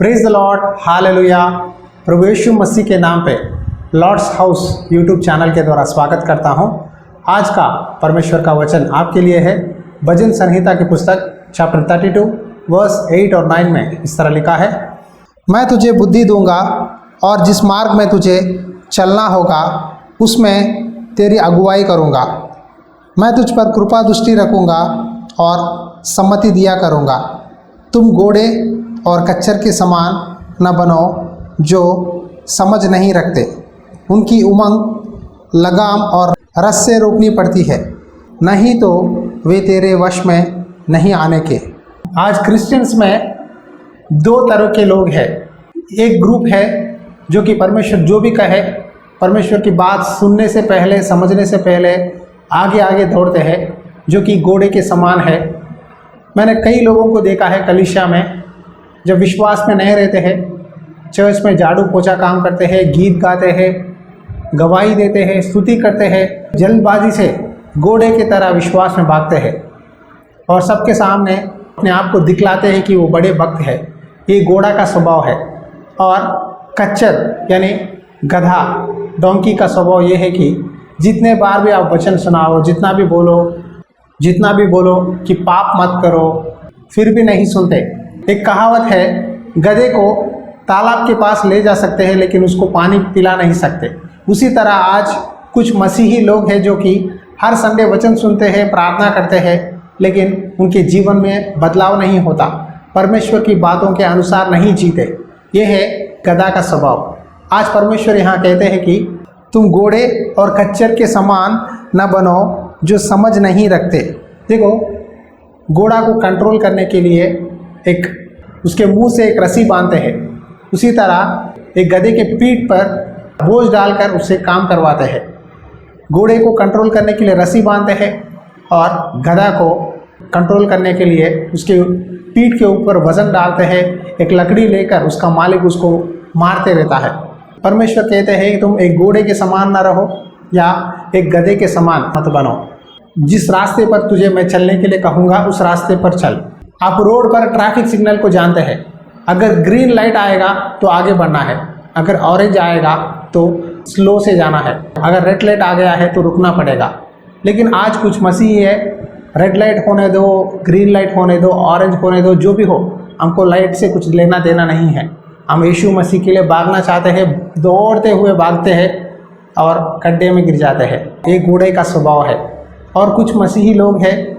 Praise the Lord, hallelujah. प्रभु यीशु मसीह के नाम पे लॉर्ड्स हाउस यूट्यूब चैनल के द्वारा स्वागत करता हूं। आज का परमेश्वर का वचन आपके लिए है। भजन संहिता की पुस्तक चैप्टर 32 वर्स 8 और 9 में इस तरह लिखा है, मैं तुझे बुद्धि दूंगा और जिस मार्ग में तुझे चलना होगा उसमें तेरी अगुवाई करूंगा। मैं तुझ पर कृपा दृष्टि रखूंगा और सम्मति दिया करूंगा। तुम घोड़े और कच्चर के समान न बनो जो समझ नहीं रखते। उनकी उमंग लगाम और रस से रोकनी पड़ती है, नहीं तो वे तेरे वश में नहीं आने के। आज क्रिश्चियंस में दो तरह के लोग हैं। एक ग्रुप है जो कि परमेश्वर जो भी कहे, परमेश्वर की बात सुनने से पहले, समझने से पहले आगे आगे दौड़ते हैं, जो कि घोड़े के समान है। मैंने कई लोगों को देखा है कलीसिया में, जब विश्वास में नहीं रहते हैं, चर्च में झाड़ू पोछा काम करते हैं, गीत गाते हैं, गवाही देते हैं, स्तुति करते हैं, जल्दबाजी से घोड़े की तरह विश्वास में भागते हैं और सबके सामने अपने आप को दिखलाते हैं कि वो बड़े भक्त है। ये घोड़ा का स्वभाव है। और कच्चर यानी गधा, डोंकी का स्वभाव ये है कि जितने बार भी आप वचन सुनाओ, जितना भी बोलो कि पाप मत करो, फिर भी नहीं सुनते। एक कहावत है, गधे को तालाब के पास ले जा सकते हैं लेकिन उसको पानी पिला नहीं सकते। उसी तरह आज कुछ मसीही लोग हैं जो कि हर संडे वचन सुनते हैं, प्रार्थना करते हैं, लेकिन उनके जीवन में बदलाव नहीं होता, परमेश्वर की बातों के अनुसार नहीं जीते। ये है गधा का स्वभाव। आज परमेश्वर यहाँ कहते हैं कि तुम घोड़े और खच्चर के समान न बनो जो समझ नहीं रखते। देखो, घोड़ा को कंट्रोल करने के लिए एक उसके मुंह से एक रस्सी बांधते हैं, उसी तरह एक गधे के पीठ पर बोझ डालकर उससे काम करवाते हैं। घोड़े को कंट्रोल करने के लिए रस्सी बांधते हैं और गधा को कंट्रोल करने के लिए उसके पीठ के ऊपर वजन डालते हैं। एक लकड़ी लेकर उसका मालिक उसको मारते रहता है। परमेश्वर कहते हैं कि तुम एक घोड़े के समान ना रहो या एक गधे के समान मत बनो। जिस रास्ते पर तुझे मैं चलने के लिए कहूँगा उस रास्ते पर चल। आप रोड पर ट्रैफिक सिग्नल को जानते हैं, अगर ग्रीन लाइट आएगा तो आगे बढ़ना है, अगर ऑरेंज आएगा तो स्लो से जाना है, अगर रेड लाइट आ गया है तो रुकना पड़ेगा। लेकिन आज कुछ मसीही है, रेड लाइट होने दो, ग्रीन लाइट होने दो, ऑरेंज होने दो, जो भी हो, हमको लाइट से कुछ लेना देना नहीं है। हम यीशु मसीह के लिए भागना चाहते हैं, दौड़ते हुए भागते हैं और गड्ढे में गिर जाते हैं। ये घोड़े का स्वभाव है। और कुछ मसीही लोग हैं,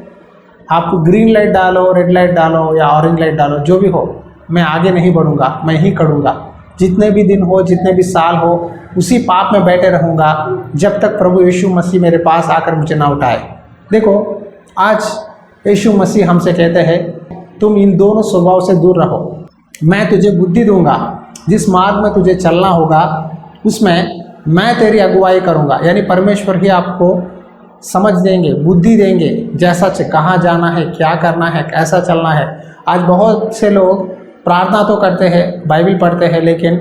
आप ग्रीन लाइट डालो, रेड लाइट डालो या ऑरेंज लाइट डालो, जो भी हो, मैं आगे नहीं बढ़ूंगा, मैं ही करूँगा। जितने भी दिन हो, जितने भी साल हो, उसी पाप में बैठे रहूँगा जब तक प्रभु यीशु मसीह मेरे पास आकर मुझे ना उठाए। देखो, आज यीशु मसीह हमसे कहते हैं तुम इन दोनों स्वभाव से दूर रहो। मैं तुझे बुद्धि दूंगा, जिस मार्ग में तुझे चलना होगा उसमें मैं तेरी अगुवाई करूँगा। यानी परमेश्वर ही आपको समझ देंगे, बुद्धि देंगे, जैसा कहाँ जाना है, क्या करना है, कैसा चलना है। आज बहुत से लोग प्रार्थना तो करते हैं, बाइबल पढ़ते हैं, लेकिन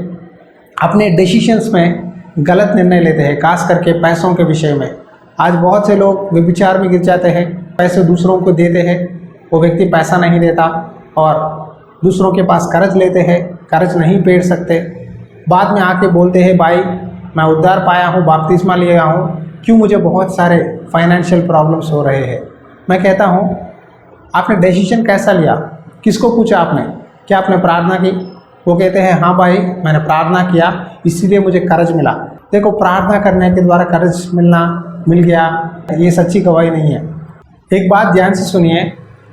अपने डिसीशंस में गलत निर्णय लेते हैं, खास करके पैसों के विषय में। आज बहुत से लोग व्यभिचार में गिर जाते हैं, पैसे दूसरों को देते हैं, वो व्यक्ति पैसा नहीं देता और दूसरों के पास कर्ज लेते हैं, कर्ज नहीं फेड सकते। बाद में आके बोलते हैं, भाई मैं उद्धार पाया हूँ, बपतिस्मा लिया हूँ, क्यों मुझे बहुत सारे फाइनेंशियल प्रॉब्लम्स हो रहे हैं। मैं कहता हूँ, आपने डिसीजन कैसा लिया? किसको पूछा आपने? क्या आपने प्रार्थना की? वो कहते हैं हाँ भाई मैंने प्रार्थना किया इसीलिए मुझे कर्ज मिला। देखो, प्रार्थना करने के द्वारा कर्ज मिल गया, ये सच्ची गवाही नहीं है। एक बात ध्यान से सुनिए,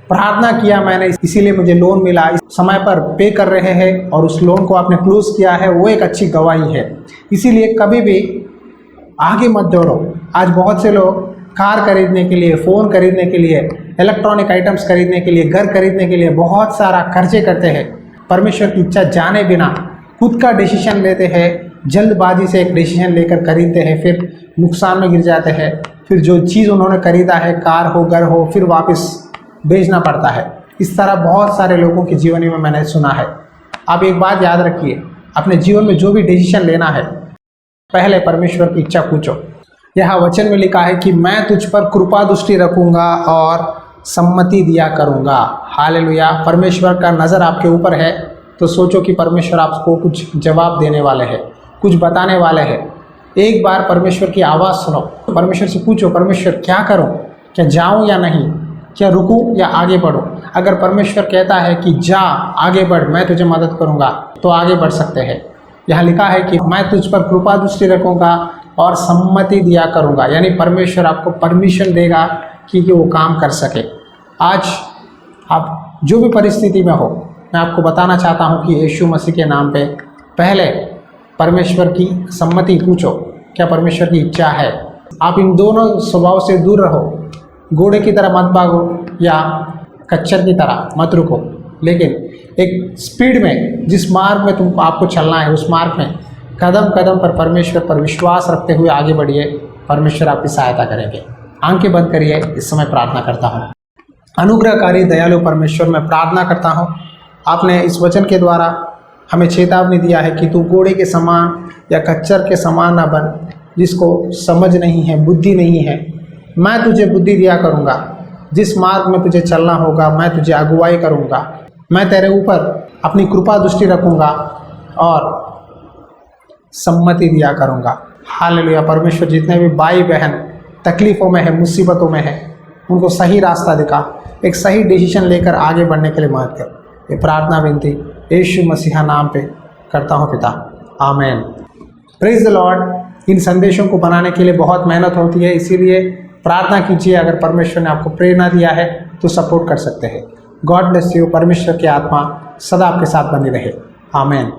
प्रार्थना किया मैंने इसीलिए मुझे लोन मिला, समय पर पे कर रहे हैं और उस लोन को आपने क्लोज किया है, वो एक अच्छी गवाही है। इसीलिए कभी भी आगे मत दौड़ो। आज बहुत से लोग कार खरीदने के लिए, फ़ोन खरीदने के लिए, इलेक्ट्रॉनिक आइटम्स खरीदने के लिए, घर खरीदने के लिए बहुत सारा खर्चे करते हैं। परमेश्वर की इच्छा जाने बिना खुद का डिसीजन लेते हैं, जल्दबाजी से एक डिसीजन लेकर खरीदते हैं, फिर नुकसान में गिर जाते हैं। फिर जो चीज़ उन्होंने खरीदा है, कार हो, घर हो, फिर वापस बेचना पड़ता है। इस तरह बहुत सारे लोगों के जीवन में मैंने सुना है। आप एक बात याद रखिए, अपने जीवन में जो भी डिसीजन लेना है, पहले परमेश्वर की इच्छा पूछो। यहाँ वचन में लिखा है कि मैं तुझ पर कृपा दृष्टि रखूँगा और सम्मति दिया करूँगा। हालेलुया। परमेश्वर का नज़र आपके ऊपर है तो सोचो कि परमेश्वर आपको कुछ जवाब देने वाले हैं, कुछ बताने वाले हैं। एक बार परमेश्वर की आवाज़ सुनो, परमेश्वर से पूछो, परमेश्वर क्या करूं, क्या जाऊं या नहीं, क्या रुकूं या आगे बढ़ूं। अगर परमेश्वर कहता है कि जा आगे बढ़, मैं तुझे मदद करूंगा, तो आगे बढ़ सकते हैं। यहाँ लिखा है कि मैं तुझ पर कृपा दृष्टि रखूंगा और सम्मति दिया करूंगा, यानी परमेश्वर आपको परमिशन देगा कि वो काम कर सके। आज आप जो भी परिस्थिति में हो, मैं आपको बताना चाहता हूं कि यीशु मसीह के नाम पे पहले परमेश्वर की सम्मति पूछो, क्या परमेश्वर की इच्छा है। आप इन दोनों स्वभाव से दूर रहो, घोड़े की तरह मत भागो या कच्चर की तरह मत रुको, लेकिन एक स्पीड में जिस मार्ग में आपको चलना है उस मार्ग में कदम कदम पर परमेश्वर पर विश्वास रखते हुए आगे बढ़िए। परमेश्वर आपकी सहायता करेंगे। आंखें बंद करिए, इस समय प्रार्थना करता हूँ। अनुग्रहकारी दयालु परमेश्वर, मैं प्रार्थना करता हूँ, आपने इस वचन के द्वारा हमें चेतावनी दिया है कि तू घोड़े के समान या खच्चर के समान ना बन, जिसको समझ नहीं है, बुद्धि नहीं है। मैं तुझे बुद्धि दिया करूँगा, जिस मार्ग में तुझे चलना होगा मैं तुझे अगुवाई करूँगा। मैं तेरे ऊपर अपनी कृपा दृष्टि रखूँगा और सम्मति दिया करूँगा। हालेलुया। परमेश्वर, जितने भी भाई बहन तकलीफ़ों में है, मुसीबतों में है, उनको सही रास्ता दिखा, एक सही डिसीजन लेकर आगे बढ़ने के लिए मदद कर। ये प्रार्थना विनती यीशु मसीहा नाम पे करता हूँ पिता, आमीन। Praise the Lord. इन संदेशों को बनाने के लिए बहुत मेहनत होती है, इसीलिए प्रार्थना कीजिए। अगर परमेश्वर ने आपको प्रेरणा दिया है तो सपोर्ट कर सकते हैं। God bless you. परमेश्वर की आत्मा सदा आपके साथ बनी रहे, आमीन।